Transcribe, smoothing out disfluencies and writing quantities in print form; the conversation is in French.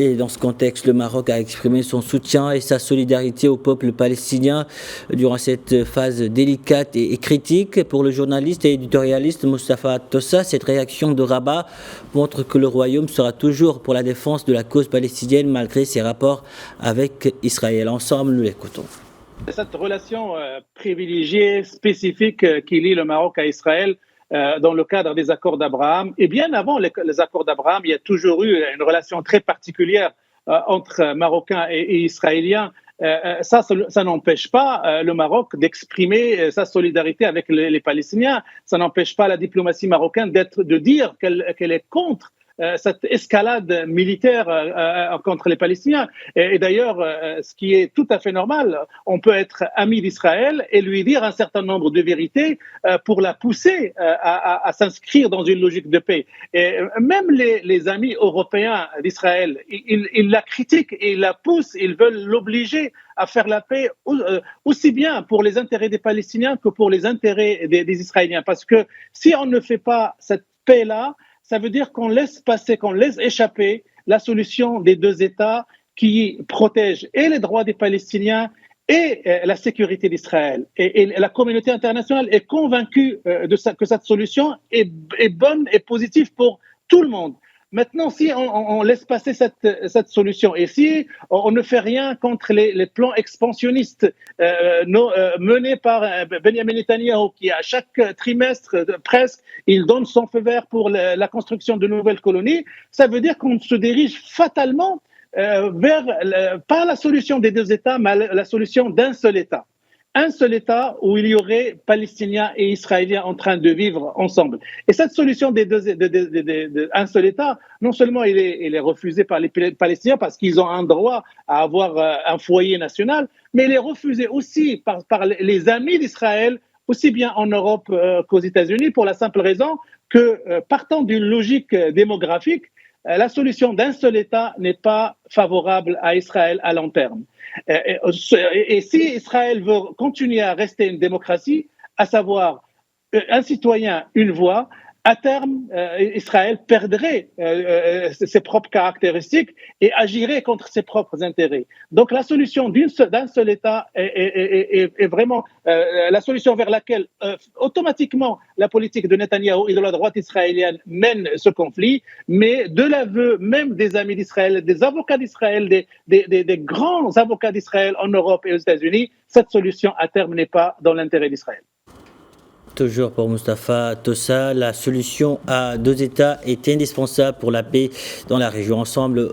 Et dans ce contexte, le Maroc a exprimé son soutien et sa solidarité au peuple palestinien durant cette phase délicate et critique. Pour le journaliste et éditorialiste Moustapha Tossa, cette réaction de Rabat montre que le royaume sera toujours pour la défense de la cause palestinienne malgré ses rapports avec Israël. Ensemble, nous l'écoutons. Cette relation privilégiée, spécifique qui lie le Maroc à Israël dans le cadre des accords d'Abraham, et bien avant les accords d'Abraham, il y a toujours eu une relation très particulière entre Marocains et Israéliens. Ça n'empêche pas le Maroc d'exprimer sa solidarité avec les Palestiniens. Ça n'empêche pas la diplomatie marocaine de dire qu'elle est contre cette escalade militaire contre les Palestiniens. Et d'ailleurs, ce qui est tout à fait normal, on peut être ami d'Israël et lui dire un certain nombre de vérités pour la pousser à s'inscrire dans une logique de paix. Et même les amis européens d'Israël, ils la critiquent et ils la poussent, ils veulent l'obliger à faire la paix aussi bien pour les intérêts des Palestiniens que pour les intérêts des Israéliens. Parce que si on ne fait pas cette paix-là, ça veut dire qu'on laisse passer, qu'on laisse échapper la solution des deux États qui protège et les droits des Palestiniens et la sécurité d'Israël. Et la communauté internationale est convaincue que cette solution est bonne et positive pour tout le monde. Maintenant, si on laisse passer cette solution et si on ne fait rien contre les plans expansionnistes menés par Benjamin Netanyahu, qui à chaque trimestre presque, il donne son feu vert pour la construction de nouvelles colonies, ça veut dire qu'on se dirige fatalement vers pas la solution des deux États, mais la solution d'un seul État. Un seul État où il y aurait Palestiniens et Israéliens en train de vivre ensemble. Et cette solution d'un seul État, non seulement elle est refusée par les Palestiniens parce qu'ils ont un droit à avoir un foyer national, mais elle est refusée aussi par les amis d'Israël, aussi bien en Europe qu'aux États-Unis, pour la simple raison que, partant d'une logique démographique, la solution d'un seul État n'est pas favorable à Israël à long terme. Et si Israël veut continuer à rester une démocratie, à savoir un citoyen, une voix, à terme, Israël perdrait ses propres caractéristiques et agirait contre ses propres intérêts. Donc la solution d'un seul État est vraiment la solution vers laquelle automatiquement la politique de Netanyahou et de la droite israélienne mène ce conflit, mais de l'aveu même des amis d'Israël, des avocats d'Israël, des grands avocats d'Israël en Europe et aux États-Unis, cette solution à terme n'est pas dans l'intérêt d'Israël. Toujours pour Moustapha Tossa, la solution à deux États est indispensable pour la paix dans la région. Ensemble,